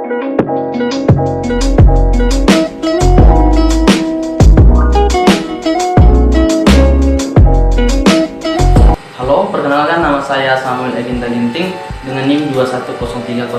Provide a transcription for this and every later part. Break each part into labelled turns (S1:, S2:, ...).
S1: Halo, perkenalkan nama saya Samuel Eginta Ginting dengan NIM 210306045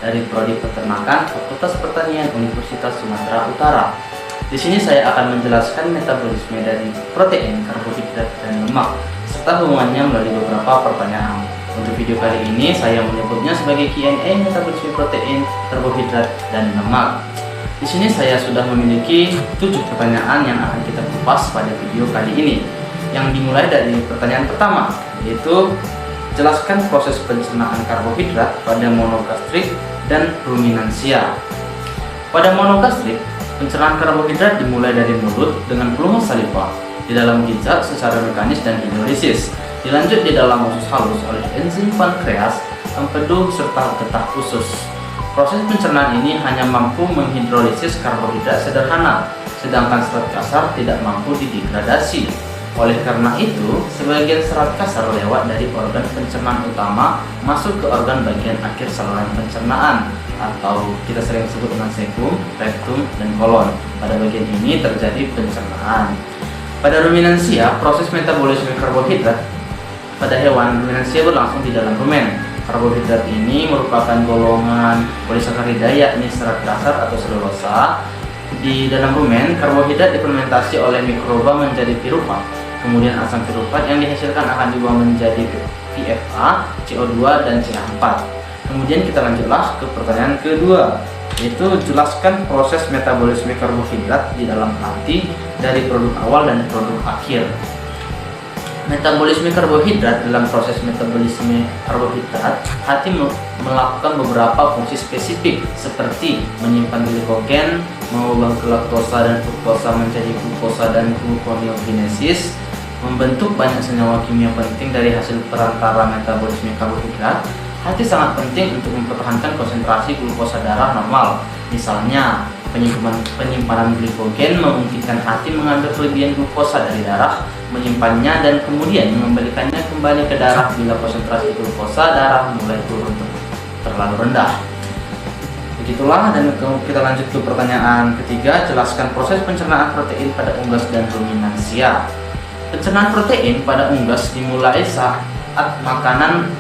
S1: dari Prodi Peternakan Fakultas Pertanian Universitas Sumatera Utara. Di sini saya akan menjelaskan metabolisme dari protein, karbohidrat, dan lemak serta hubungannya melalui beberapa pertanyaan. Untuk video kali ini saya menyebutnya sebagai Q&A metabolisme protein, karbohidrat, dan lemak. Di sini saya sudah memiliki 7 pertanyaan yang akan kita kupas pada video kali ini. Yang dimulai dari pertanyaan pertama, yaitu jelaskan proses pencernaan karbohidrat pada monogastrik dan ruminansia. Pada monogastrik, pencernaan karbohidrat dimulai dari mulut dengan pelumas saliva di dalam ginjal secara mekanis dan hidrolisis. Dilanjut di dalam usus halus oleh enzim pankreas, empedu, serta getah usus. Proses pencernaan ini hanya mampu menghidrolisis karbohidrat sederhana, sedangkan serat kasar tidak mampu didegradasi. Oleh karena itu, sebagian serat kasar lewat dari organ pencernaan utama masuk ke organ bagian akhir saluran pencernaan, atau kita sering sebut dengan cecum, rectum, dan kolon. Pada bagian ini terjadi pencernaan. Pada ruminansia, proses metabolisme karbohidrat pada hewan ruminansia berlangsung di dalam rumen. Karbohidrat ini merupakan golongan polisakarida, yakni serat kasar atau selulosa. Di dalam rumen, karbohidrat difermentasi oleh mikroba menjadi piruvat. Kemudian asam piruvat yang dihasilkan akan dibuang menjadi PFA, CO2, dan CH4. Kemudian kita lanjutlah ke pertanyaan kedua, yaitu jelaskan proses metabolisme karbohidrat di dalam hati dari produk awal dan produk akhir. Metabolisme karbohidrat. Dalam proses metabolisme karbohidrat, hati melakukan beberapa fungsi spesifik seperti menyimpan glikogen, mengubah laktosa dan fruktosa menjadi glukosa dan gluconeogenesis, membentuk banyak senyawa kimia penting dari hasil perantara metabolisme karbohidrat. Hati sangat penting untuk mempertahankan konsentrasi glukosa darah normal. Misalnya, penyimpanan glikogen memungkinkan hati mengambil kelebihan glukosa dari darah, menyimpannya, dan kemudian mengembalikannya kembali ke darah bila konsentrasi glukosa darah mulai turun terlalu rendah. Begitulah, dan kita lanjut ke pertanyaan ketiga, jelaskan proses pencernaan protein pada unggas dan ruminansia. Pencernaan protein pada unggas dimulai saat makanan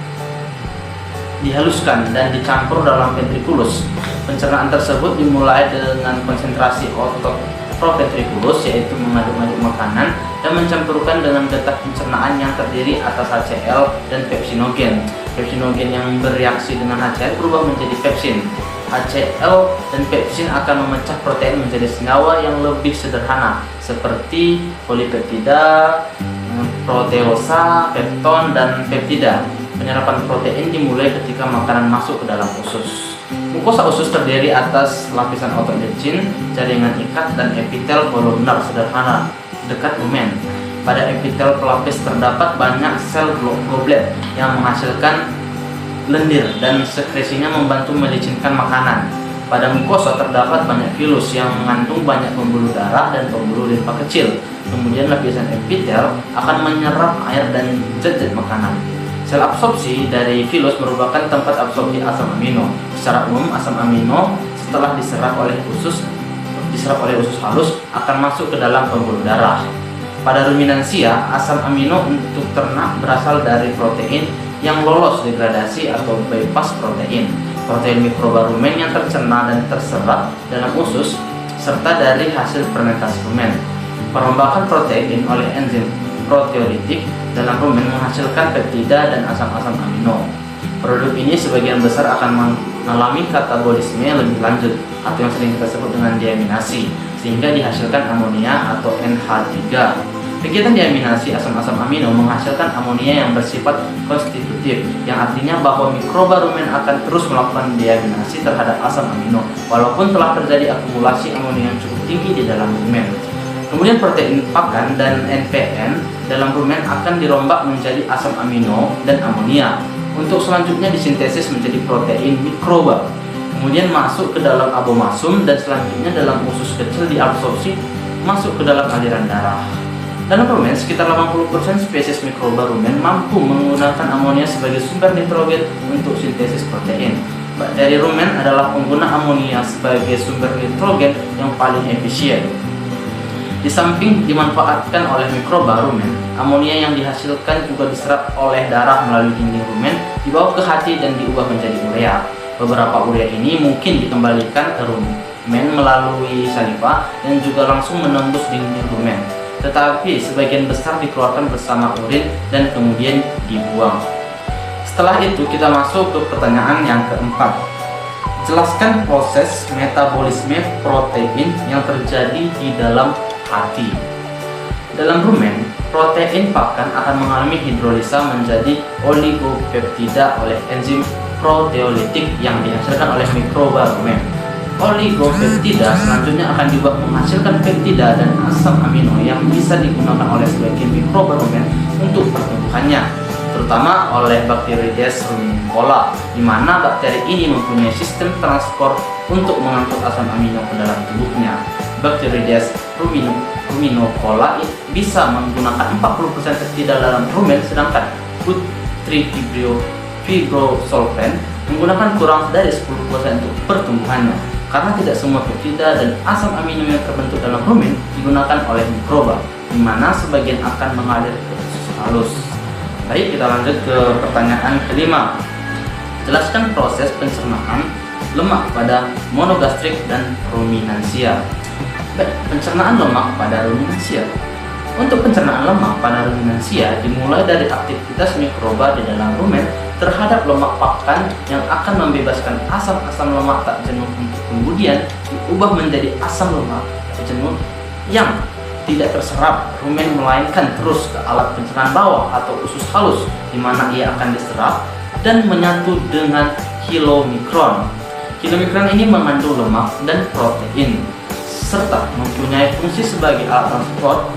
S1: dihaluskan dan dicampur dalam ventriculus. Pencernaan tersebut dimulai dengan konsentrasi otot proventriculus, yaitu mengaduk-aduk makanan dan mencampurkan dengan getah pencernaan yang terdiri atas HCl dan pepsinogen. Pepsinogen yang bereaksi dengan HCl berubah menjadi pepsin. HCl dan pepsin akan memecah protein menjadi senyawa yang lebih sederhana seperti polipeptida, proteosa, pepton, dan peptida. Penyerapan protein dimulai ketika makanan masuk ke dalam usus. Mukosa usus terdiri atas lapisan otot lecin, jaringan ikat, dan epitel kolumnar sederhana dekat lumen. Pada epitel pelapis terdapat banyak sel goblet yang menghasilkan lendir dan sekresinya membantu melicinkan makanan. Pada mukosa terdapat banyak filus yang mengandung banyak pembuluh darah dan pembuluh limfa kecil. Kemudian lapisan epitel akan menyerap air dan zat-zat makanan. Sel absorpsi dari filus merupakan tempat absorpsi asam amino. Secara umum, asam amino setelah diserap oleh usus halus akan masuk ke dalam pembuluh darah. Pada ruminansia, asam amino untuk ternak berasal dari protein yang lolos degradasi atau bypass protein, protein mikroba rumen yang tercerna dan terserap dalam usus, serta dari hasil fermentasi rumen. Perombakan protein oleh enzim proteolitik dalam rumen menghasilkan peptida dan asam-asam amino. Produk ini sebagian besar akan mengalami katabolisme lebih lanjut atau yang sering kita sebut dengan diaminasi, sehingga dihasilkan amonia atau NH3. Kegiatan diaminasi asam-asam amino menghasilkan amonia yang bersifat konstitutif, yang artinya bahwa mikroba rumen akan terus melakukan diaminasi terhadap asam amino walaupun telah terjadi akumulasi amonia yang cukup tinggi di dalam rumen. Kemudian protein pakan dan NPN dalam rumen akan dirombak menjadi asam amino dan amonia untuk selanjutnya disintesis menjadi protein mikroba. Kemudian masuk ke dalam abomasum dan selanjutnya dalam usus kecil diabsorpsi masuk ke dalam aliran darah. Dalam rumen, sekitar 80% spesies mikroba rumen mampu menggunakan amonia sebagai sumber nitrogen untuk sintesis protein. bakteri rumen adalah pengguna amonia sebagai sumber nitrogen yang paling efisien. Di samping dimanfaatkan oleh mikroba rumen, amonia yang dihasilkan juga diserap oleh darah melalui dinding rumen, dibawa ke hati dan diubah menjadi urea. Beberapa urea ini mungkin dikembalikan ke rumen melalui saliva dan juga langsung menembus dinding rumen. Tetapi sebagian besar dikeluarkan bersama urin dan kemudian dibuang. Setelah itu kita masuk ke pertanyaan yang keempat. Jelaskan proses metabolisme protein yang terjadi di dalam hati. Dalam rumen, protein pakan akan mengalami hidrolisa menjadi oligopeptida oleh enzim proteolitik yang dihasilkan oleh mikroba rumen. Oligopeptida selanjutnya akan diubah menghasilkan peptida dan asam amino yang bisa digunakan oleh sebagian mikroba rumen untuk pertumbuhannya, terutama oleh Bacteroides ruminicola, di mana bakteri ini mempunyai sistem transport untuk mengangkut asam amino ke dalam tubuhnya. Bacteroides ruminicola bisa menggunakan 40% peptida dalam rumen, sedangkan Putri fibrosolven menggunakan kurang dari 10% untuk pertumbuhannya. Karena tidak semua peptida dan asam amino yang terbentuk dalam rumen digunakan oleh mikroba, di mana sebagian akan mengalir ke usus halus. Baik, kita lanjut ke pertanyaan kelima. Jelaskan proses pencernaan lemak pada monogastrik dan ruminansia. Baik, pencernaan lemak pada ruminansia. Untuk pencernaan lemak pada ruminansia dimulai dari aktivitas mikroba di dalam rumen terhadap lemak pakan yang akan membebaskan asam-asam lemak tak jenuh untuk kemudian diubah menjadi asam lemak jenuh yang tidak terserap rumen, melainkan terus ke alat pencernaan bawah atau usus halus, di mana ia akan diserap dan menyatu dengan kilomikron. Kilomikron ini mengandung lemak dan protein serta mempunyai fungsi sebagai alat transport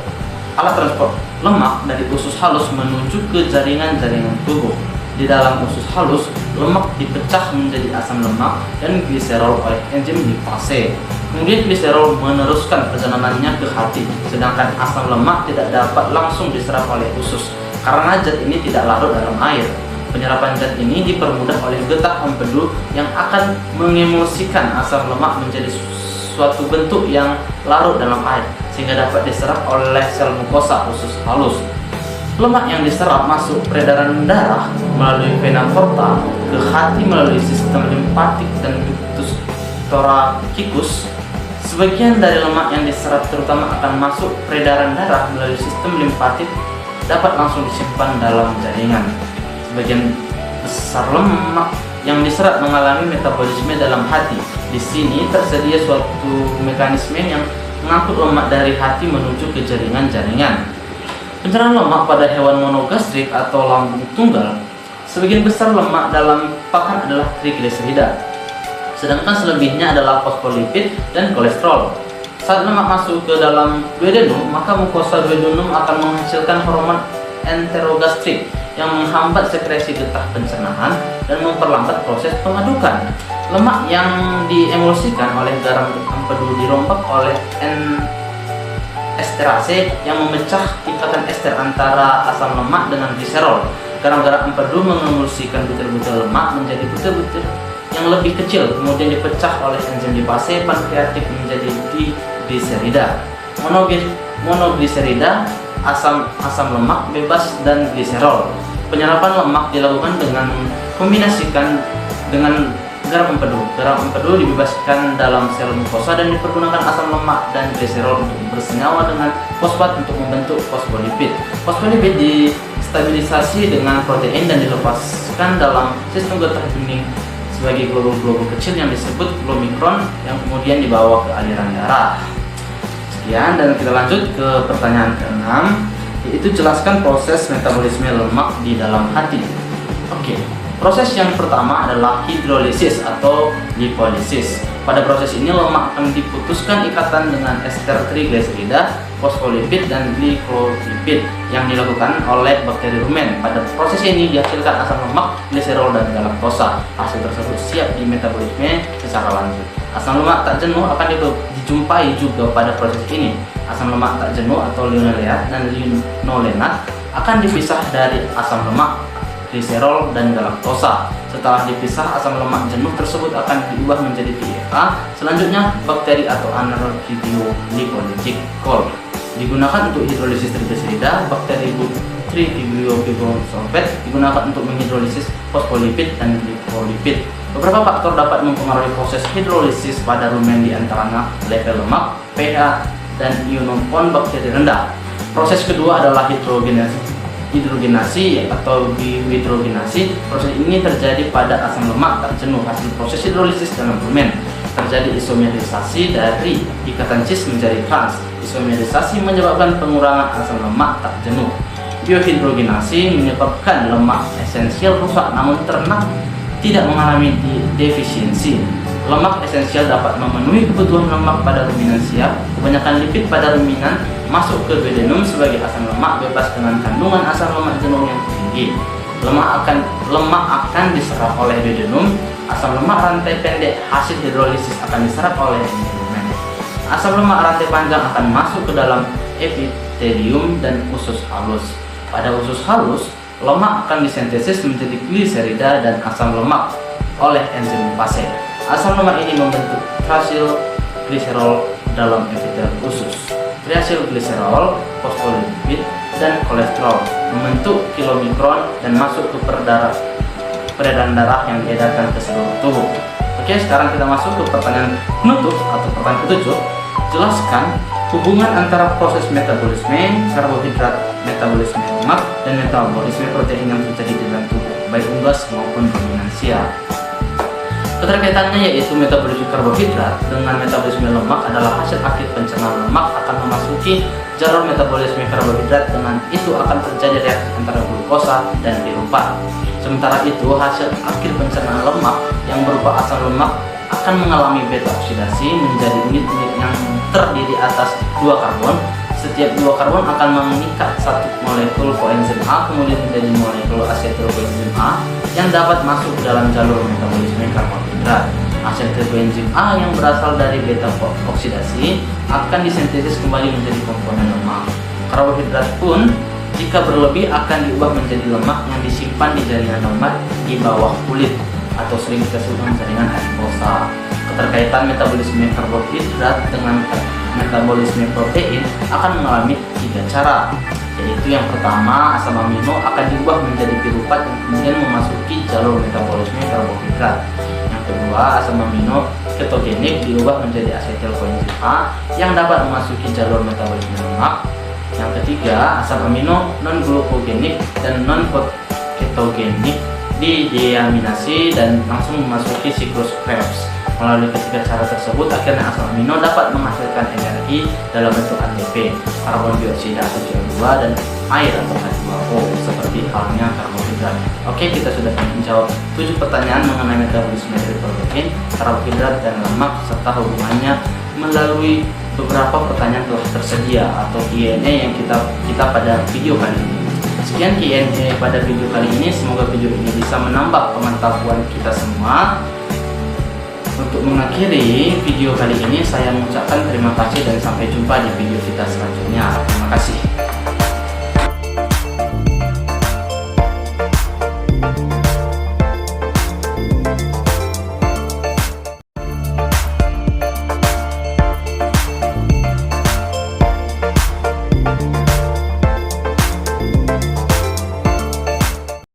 S1: lemak dari usus halus menuju ke jaringan-jaringan tubuh. Di dalam usus halus, lemak dipecah menjadi asam lemak dan gliserol oleh enzim lipase. Kemudian gliserol meneruskan perjalanannya ke hati, sedangkan asam lemak tidak dapat langsung diserap oleh usus karena zat ini tidak larut dalam air. Penyerapan zat ini dipermudah oleh getah empedu yang akan mengemulsikan asam lemak menjadi suatu bentuk yang larut dalam air sehingga dapat diserap oleh sel mukosa usus halus. Lemak yang diserap masuk peredaran darah melalui vena porta ke hati melalui sistem limpatik dan ductus thoracikus. Sebagian dari lemak yang diserap terutama akan masuk peredaran darah melalui sistem limpatik dapat langsung disimpan dalam jaringan. Sebagian besar lemak yang diserap mengalami metabolisme dalam hati. Di sini tersedia suatu mekanisme yang mengangkut lemak dari hati menuju ke jaringan-jaringan. Pencernaan lemak pada hewan monogastrik atau lambung tunggal, sebagian besar lemak dalam pakan adalah trigliserida, sedangkan selebihnya adalah fosfolipid dan kolesterol. Saat lemak masuk ke dalam duodenum, maka mukosa duodenum akan menghasilkan hormon enterogastrik yang menghambat sekresi getah pencernaan dan memperlambat proses pengadukan. Lemak yang diemulsikan oleh garam empedu dirombak oleh esterase yang memecah ikatan ester antara asam lemak dengan gliserol. Garam-garam empedu mengemulsikan butir-butir lemak menjadi butir-butir yang lebih kecil, kemudian dipecah oleh enzim lipase pankreatik menjadi digliserida, monogliserida, asam lemak bebas dan gliserol. Penyerapan lemak dilakukan dengan kombinasikan dengan garam empedu. Garam empedu dibebaskan dalam sel mukosa dan dipergunakan asam lemak dan gliserol untuk bersenyawa dengan fosfat untuk membentuk fosfolipid. Fosfolipid distabilisasi dengan protein dan dilepaskan dalam sistem getah bening sebagai globul-globul kecil yang disebut kilomikron yang kemudian dibawa ke aliran darah. Sekian, dan kita lanjut ke pertanyaan ke-6, yaitu jelaskan proses metabolisme lemak di dalam hati. Oke. Proses yang pertama adalah hidrolisis atau lipolisis. Pada proses ini lemak akan diputuskan ikatan dengan ester trigliserida, fosfolipid, dan glikolipid yang dilakukan oleh bakteri rumen. Pada proses ini dihasilkan asam lemak, gliserol, dan galaktosa. Hasil tersebut siap di metabolisme secara lanjut. Asam lemak tak jenuh akan dijumpai juga pada proses ini. Asam lemak tak jenuh atau linoleat dan linolenat akan dipisah dari asam lemak gliserol, dan galaktosa. Setelah dipisah, asam lemak jenuh tersebut akan diubah menjadi PFA. Selanjutnya, bakteri atau anaerobic glycolytic digunakan untuk hidrolisis trigliserida. Bakteri trigliopigosulfat digunakan untuk menghidrolisis fosfolipid dan glikolipid. Beberapa faktor dapat mempengaruhi proses hidrolisis pada rumen, di antaranya level lemak, pH, dan ionophon bakteri rendah. Proses kedua adalah hidrogenasi atau dihidrogenasi. Proses ini terjadi pada asam lemak tak jenuh. Hasil proses hidrolisis dalam rumen terjadi isomerisasi dari ikatan cis menjadi trans. Isomerisasi menyebabkan pengurangan asam lemak tak jenuh. Biohidrogenasi menyebabkan lemak esensial rusak, namun ternak tidak mengalami defisiensi. Lemak esensial dapat memenuhi kebutuhan lemak pada ruminansia. Kebanyakan lipid pada ruminan masuk ke duodenum sebagai asam lemak bebas dengan kandungan asam lemak jenuh yang tinggi. Lemak akan diserap oleh duodenum. Asam lemak rantai pendek hasil hidrolisis akan diserap oleh rumen. Asam lemak rantai panjang akan masuk ke dalam epitelium dan usus halus. Pada usus halus, lemak akan disintesis menjadi gliserida dan asam lemak oleh enzim fase. Asam lemak ini membentuk triacylglycerol dalam epitel usus. Triacylglycerol, fosfolipid, dan kolesterol membentuk kilomikron dan masuk ke peredaran darah yang diedarkan ke seluruh tubuh. Oke, sekarang kita masuk ke pertanyaan penutup atau pertanyaan ketujuh. Jelaskan hubungan antara proses metabolisme karbohidrat, metabolisme lemak, dan metabolisme protein yang terjadi di dalam tubuh, baik unggas maupun ruminansia. Keterkaitannya yaitu metabolisme karbohidrat dengan metabolisme lemak adalah hasil akhir pencernaan lemak akan memasuki jalur metabolisme karbohidrat, dengan itu akan terjadi reaksi antara glukosa dan piruvat. Sementara itu, hasil akhir pencernaan lemak yang berupa asam lemak akan mengalami beta oksidasi menjadi unit-unit yang terdiri atas 2 karbon. Setiap 2 karbon akan mengikat satu molekul koenzim A kemudian menjadi molekul asetilkoenzim A yang dapat masuk ke dalam jalur metabolisme karbohidrat. Asetilkoenzim A yang berasal dari beta oksidasi akan disintesis kembali menjadi komponen lemak. Karbohidrat pun jika berlebih akan diubah menjadi lemak yang disimpan di jaringan lemak di bawah kulit atau sering kita sebut dengan jaringan adiposa. Keterkaitan metabolisme karbohidrat dengan metabolisme protein akan mengalami 3 cara, yaitu yang pertama, asam amino akan diubah menjadi piruvat dan kemudian memasuki jalur metabolisme karbohidrat. Yang kedua, asam amino ketogenik diubah menjadi asetilkoenzim A yang dapat memasuki jalur metabolisme lemak. Yang ketiga, asam amino non-glukogenik dan non-ketogenik dideaminasi dan langsung memasuki siklus Krebs. Melalui ketiga cara tersebut, akhirnya asam amino dapat menghasilkan energi dalam bentuk ATP, karbon dioksida atau CO2, dan air atau H2O, seperti halnya karbohidrat. Oke, kita sudah menjawab 7 pertanyaan mengenai metabolisme dari protein, karbohidrat, dan lemak, serta hubungannya melalui beberapa pertanyaan telah tersedia atau Q&A yang kita pada video kali ini. Sekian Q&A pada video kali ini. Semoga video ini bisa menambah pengetahuan kita semua. Untuk mengakhiri video kali ini, saya mengucapkan terima kasih dan sampai jumpa di video kita selanjutnya. Terima kasih.